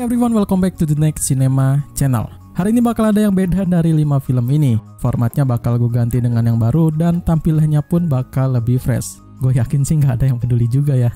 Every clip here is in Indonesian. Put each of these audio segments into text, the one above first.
everyone, welcome back to the Next Cinema Channel. Hari ini bakal ada yang beda dari 5 film ini. Formatnya bakal gue ganti dengan yang baru dan tampilannya pun bakal lebih fresh. Gue yakin sih nggak ada yang peduli juga ya.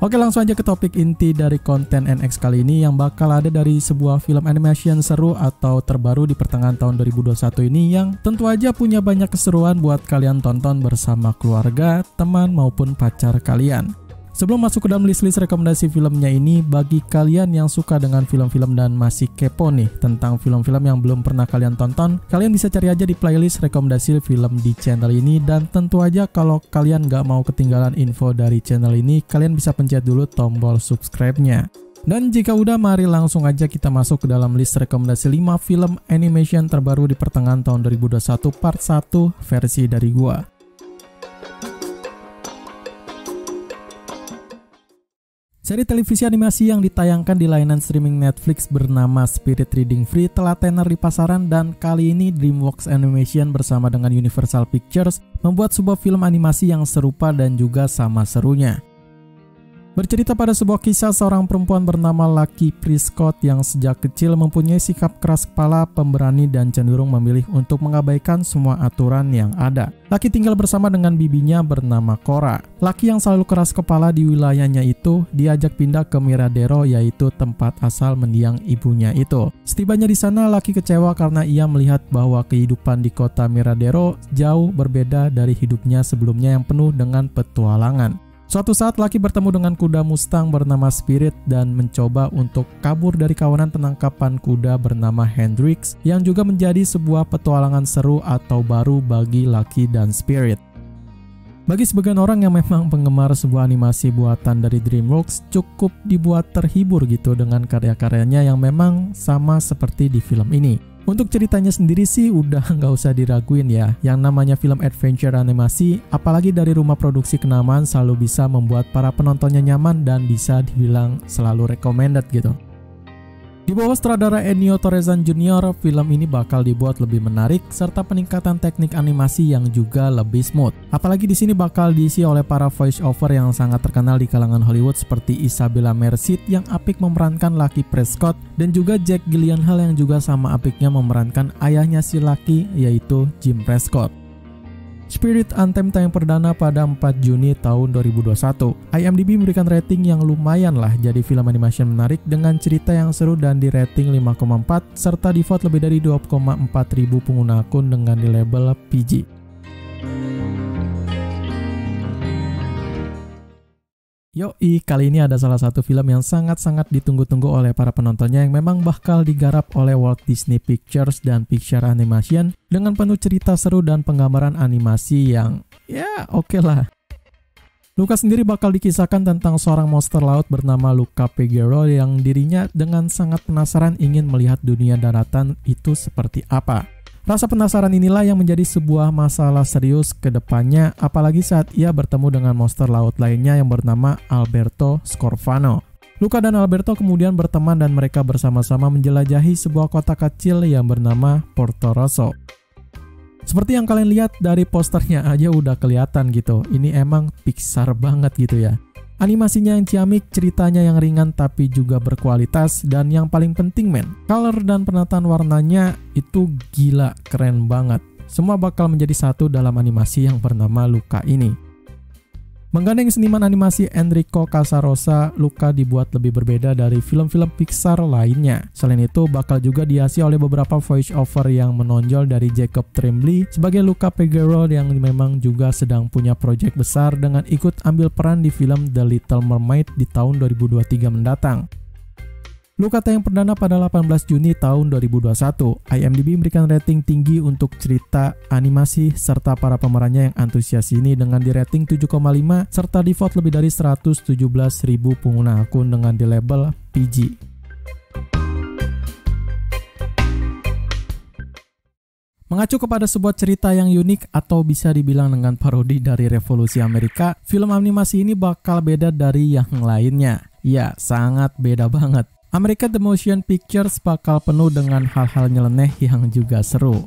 Oke, langsung aja ke topik inti dari konten NX kali ini yang bakal ada dari sebuah film animation seru atau terbaru di pertengahan tahun 2021 ini yang tentu aja punya banyak keseruan buat kalian tonton bersama keluarga, teman maupun pacar kalian. Sebelum masuk ke dalam list-list rekomendasi filmnya ini, bagi kalian yang suka dengan film-film dan masih kepo nih tentang film-film yang belum pernah kalian tonton, kalian bisa cari aja di playlist rekomendasi film di channel ini. Dan tentu aja kalau kalian gak mau ketinggalan info dari channel ini, kalian bisa pencet dulu tombol subscribe-nya. Dan jika udah, mari langsung aja kita masuk ke dalam list rekomendasi 5 film animation terbaru di pertengahan tahun 2021 part 1 versi dari gua. Seri televisi animasi yang ditayangkan di layanan streaming Netflix bernama Spirit Reading Free telah tenar di pasaran, dan kali ini DreamWorks Animation bersama dengan Universal Pictures membuat sebuah film animasi yang serupa dan juga sama serunya. Bercerita pada sebuah kisah seorang perempuan bernama Lucky Prescott yang sejak kecil mempunyai sikap keras kepala, pemberani, dan cenderung memilih untuk mengabaikan semua aturan yang ada. Lucky tinggal bersama dengan bibinya bernama Cora. Lucky yang selalu keras kepala di wilayahnya itu diajak pindah ke Miradero, yaitu tempat asal mendiang ibunya itu. Setibanya di sana, Lucky kecewa karena ia melihat bahwa kehidupan di kota Miradero jauh berbeda dari hidupnya sebelumnya yang penuh dengan petualangan. Suatu saat Lucky bertemu dengan kuda Mustang bernama Spirit dan mencoba untuk kabur dari kawanan penangkapan kuda bernama Hendrix yang juga menjadi sebuah petualangan seru atau baru bagi Lucky dan Spirit. Bagi sebagian orang yang memang penggemar sebuah animasi buatan dari DreamWorks, cukup dibuat terhibur gitu dengan karya-karyanya yang memang sama seperti di film ini. Untuk ceritanya sendiri sih udah nggak usah diraguin ya, yang namanya film adventure animasi, apalagi dari rumah produksi kenamaan, selalu bisa membuat para penontonnya nyaman dan bisa dibilang selalu recommended gitu. Di bawah sutradara Ennio Torrezan Jr., film ini bakal dibuat lebih menarik serta peningkatan teknik animasi yang juga lebih smooth. Apalagi di sini bakal diisi oleh para voice over yang sangat terkenal di kalangan Hollywood seperti Isabella Merced yang apik memerankan Lucky Prescott dan juga Jack Gyllenhaal yang juga sama apiknya memerankan ayahnya si Lucky, yaitu Jim Prescott. Spirit Anthem tayang perdana pada 4 Juni tahun 2021. IMDb memberikan rating yang lumayan lah jadi film animation menarik dengan cerita yang seru dan di rating 5,4 serta di vote lebih dari 2,4 ribu pengguna akun dengan di label PG. Yoi, kali ini ada salah satu film yang sangat-sangat ditunggu-tunggu oleh para penontonnya yang memang bakal digarap oleh Walt Disney Pictures dan Pixar Animation dengan penuh cerita seru dan penggambaran animasi yang ya oke lah. Luca sendiri bakal dikisahkan tentang seorang monster laut bernama Luca Peguero yang dirinya dengan sangat penasaran ingin melihat dunia daratan itu seperti apa. Rasa penasaran inilah yang menjadi sebuah masalah serius ke depannya, apalagi saat ia bertemu dengan monster laut lainnya yang bernama Alberto Scorfano. Luca dan Alberto kemudian berteman dan mereka bersama-sama menjelajahi sebuah kota kecil yang bernama Porto Rosso. Seperti yang kalian lihat dari posternya aja udah kelihatan gitu, ini emang Pixar banget gitu ya. Animasinya yang ciamik, ceritanya yang ringan tapi juga berkualitas, dan yang paling penting color dan penataan warnanya itu gila keren banget. Semua bakal menjadi satu dalam animasi yang bernama Luca ini. Menggandeng seniman animasi Enrico Casarosa, Luca dibuat lebih berbeda dari film-film Pixar lainnya. Selain itu, bakal juga dihiasi oleh beberapa voice over yang menonjol dari Jacob Tremblay sebagai Luca Peguero yang memang juga sedang punya proyek besar dengan ikut ambil peran di film The Little Mermaid di tahun 2023 mendatang. Luca tayang perdana pada 18 Juni tahun 2021. IMDb memberikan rating tinggi untuk cerita animasi serta para pemerannya yang antusias ini dengan di rating 7,5 serta di vote lebih dari 117.000 pengguna akun dengan di label PG. Mengacu kepada sebuah cerita yang unik atau bisa dibilang dengan parodi dari Revolusi Amerika, film animasi ini bakal beda dari yang lainnya. Ya, sangat beda banget. America The Motion Pictures bakal penuh dengan hal-hal nyeleneh yang juga seru.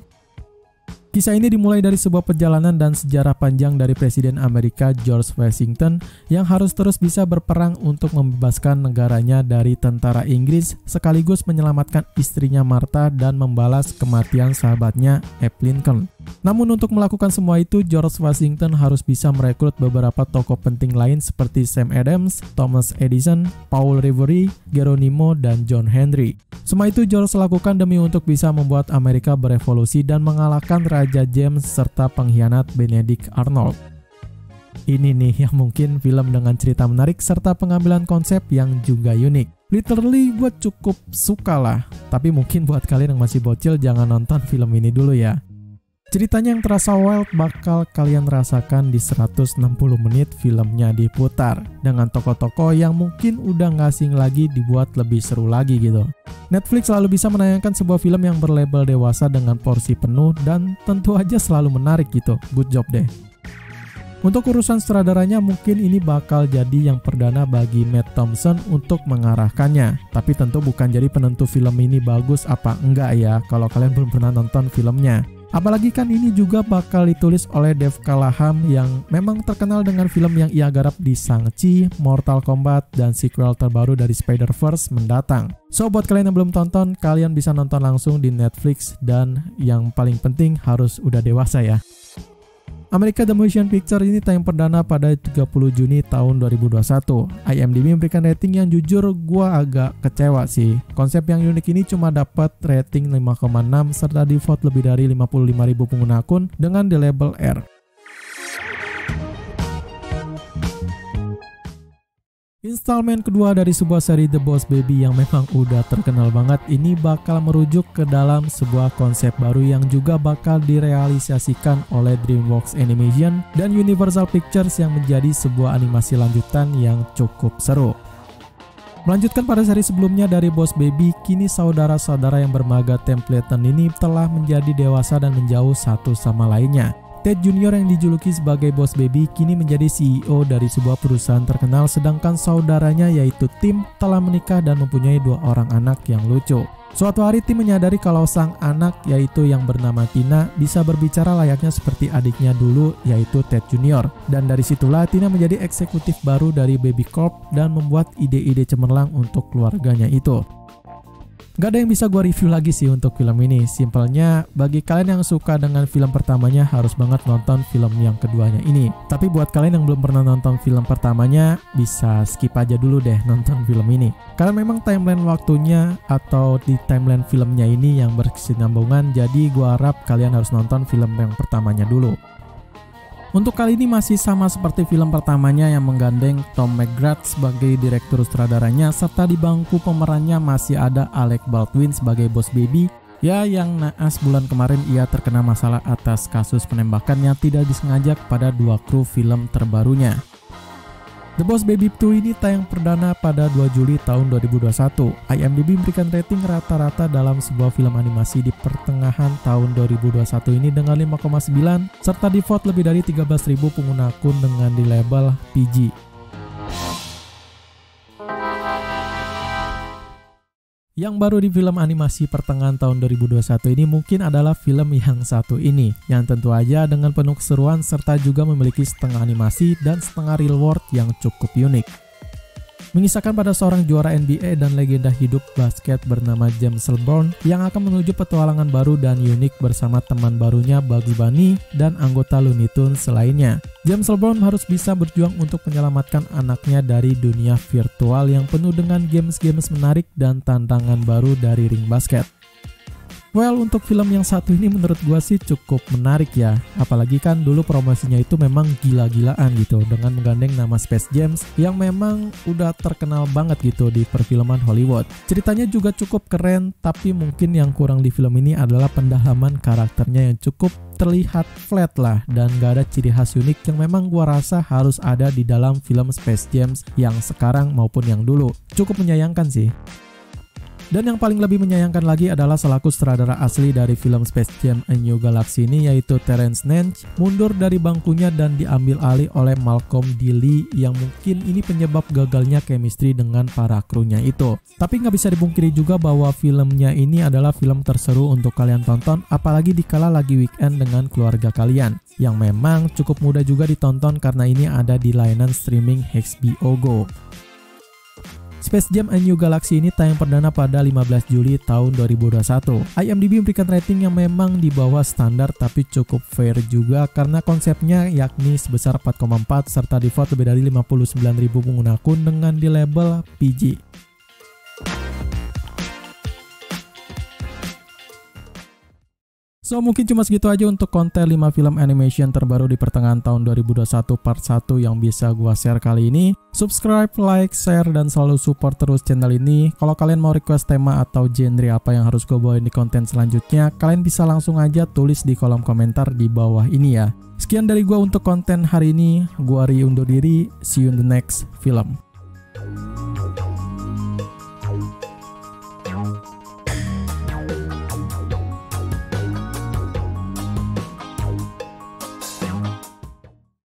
Kisah ini dimulai dari sebuah perjalanan dan sejarah panjang dari Presiden Amerika George Washington yang harus terus bisa berperang untuk membebaskan negaranya dari tentara Inggris sekaligus menyelamatkan istrinya Martha dan membalas kematian sahabatnya Abe Lincoln. Namun untuk melakukan semua itu, George Washington harus bisa merekrut beberapa tokoh penting lain seperti Sam Adams, Thomas Edison, Paul Revere, Geronimo, dan John Henry. Semua itu George lakukan demi untuk bisa membuat Amerika berevolusi dan mengalahkan Raja James serta pengkhianat Benedict Arnold. Ini nih yang mungkin film dengan cerita menarik serta pengambilan konsep yang juga unik. Literally gue cukup suka lah, tapi mungkin buat kalian yang masih bocil jangan nonton film ini dulu ya. Ceritanya yang terasa wild bakal kalian rasakan di 160 menit filmnya diputar, dengan tokoh-tokoh yang mungkin udah gak asing lagi dibuat lebih seru lagi gitu. Netflix selalu bisa menayangkan sebuah film yang berlabel dewasa dengan porsi penuh dan tentu aja selalu menarik gitu. Good job deh. Untuk urusan sutradaranya mungkin ini bakal jadi yang perdana bagi Matt Thompson untuk mengarahkannya. Tapi tentu bukan jadi penentu film ini bagus apa enggak ya kalau kalian belum pernah nonton filmnya. Apalagi kan ini juga bakal ditulis oleh Dave Callaham yang memang terkenal dengan film yang ia garap di Shang-Chi, Mortal Kombat, dan sequel terbaru dari Spider-Verse mendatang. So buat kalian yang belum tonton, kalian bisa nonton langsung di Netflix dan yang paling penting harus udah dewasa ya. America The Motion Picture ini tayang perdana pada 30 Juni tahun 2021. IMDb memberikan rating yang jujur gua agak kecewa sih. Konsep yang unik ini cuma dapat rating 5,6 serta di vote lebih dari 55.000 pengguna akun dengan di label R. Installment kedua dari sebuah seri The Boss Baby yang memang udah terkenal banget ini bakal merujuk ke dalam sebuah konsep baru yang juga bakal direalisasikan oleh DreamWorks Animation dan Universal Pictures yang menjadi sebuah animasi lanjutan yang cukup seru. Melanjutkan pada seri sebelumnya dari Boss Baby, kini saudara-saudara yang bermaga Templeton ini telah menjadi dewasa dan menjauh satu sama lainnya. Ted Jr. yang dijuluki sebagai Boss Baby kini menjadi CEO dari sebuah perusahaan terkenal, sedangkan saudaranya yaitu Tim telah menikah dan mempunyai 2 orang anak yang lucu. Suatu hari Tim menyadari kalau sang anak yaitu yang bernama Tina bisa berbicara layaknya seperti adiknya dulu yaitu Ted Jr. Dan dari situlah Tina menjadi eksekutif baru dari Baby Corp dan membuat ide-ide cemerlang untuk keluarganya itu. Gak ada yang bisa gue review lagi sih untuk film ini. Simpelnya, bagi kalian yang suka dengan film pertamanya harus banget nonton film yang keduanya ini. Tapi buat kalian yang belum pernah nonton film pertamanya, bisa skip aja dulu deh nonton film ini. Karena memang timeline waktunya atau di timeline filmnya ini yang berkesinambungan, jadi gue harap kalian harus nonton film yang pertamanya dulu. Untuk kali ini masih sama seperti film pertamanya yang menggandeng Tom McGrath sebagai direktur sutradaranya, serta di bangku pemerannya masih ada Alec Baldwin sebagai Boss Baby, ya yang naas bulan kemarin ia terkena masalah atas kasus penembakan yang tidak disengaja pada 2 kru film terbarunya. The Boss Baby 2 ini tayang perdana pada 2 Juli tahun 2021. IMDb memberikan rating rata-rata dalam sebuah film animasi di pertengahan tahun 2021 ini dengan 5,9 serta di vote lebih dari 13.000 pengguna akun dengan di label PG. Yang baru di film animasi pertengahan tahun 2021 ini mungkin adalah film yang satu ini, yang tentu aja dengan penuh keseruan serta juga memiliki setengah animasi dan setengah real world yang cukup unik. Mengisahkan pada seorang juara NBA dan legenda hidup basket bernama James Selborne yang akan menuju petualangan baru dan unik bersama teman barunya Bugs Bunny dan anggota Looney Tunes lainnya. James Selborne harus bisa berjuang untuk menyelamatkan anaknya dari dunia virtual yang penuh dengan games-games menarik dan tantangan baru dari ring basket. Well, untuk film yang satu ini menurut gua sih cukup menarik ya. Apalagi kan dulu promosinya itu memang gila-gilaan gitu, dengan menggandeng nama Space Jam yang memang udah terkenal banget gitu di perfilman Hollywood. Ceritanya juga cukup keren, tapi mungkin yang kurang di film ini adalah pendalaman karakternya yang cukup terlihat flat lah, dan gak ada ciri khas unik yang memang gua rasa harus ada di dalam film Space Jam yang sekarang maupun yang dulu. Cukup menyayangkan sih. Dan yang paling lebih menyayangkan lagi adalah selaku sutradara asli dari film Space Jam A New Galaxy ini, yaitu Terrence Nance, mundur dari bangkunya dan diambil alih oleh Malcolm D. Lee yang mungkin ini penyebab gagalnya chemistry dengan para krunya itu. Tapi nggak bisa dipungkiri juga bahwa filmnya ini adalah film terseru untuk kalian tonton, apalagi dikala lagi weekend dengan keluarga kalian, yang memang cukup mudah juga ditonton karena ini ada di layanan streaming HBO Go. Space Jam A New Galaxy ini tayang perdana pada 15 Juli tahun 2021. IMDb memberikan rating yang memang di bawah standar tapi cukup fair juga karena konsepnya yakni sebesar 4,4 serta di vote lebih dari 59.000 pengguna akun dengan di label PG. So mungkin cuma segitu aja untuk konten 5 film animation terbaru di pertengahan tahun 2021 part 1 yang bisa gua share kali ini. Subscribe, like, share, dan selalu support terus channel ini. Kalau kalian mau request tema atau genre apa yang harus gua bawain di konten selanjutnya, kalian bisa langsung aja tulis di kolom komentar di bawah ini ya. Sekian dari gua untuk konten hari ini. Gua Ri undur diri. See you in the next film.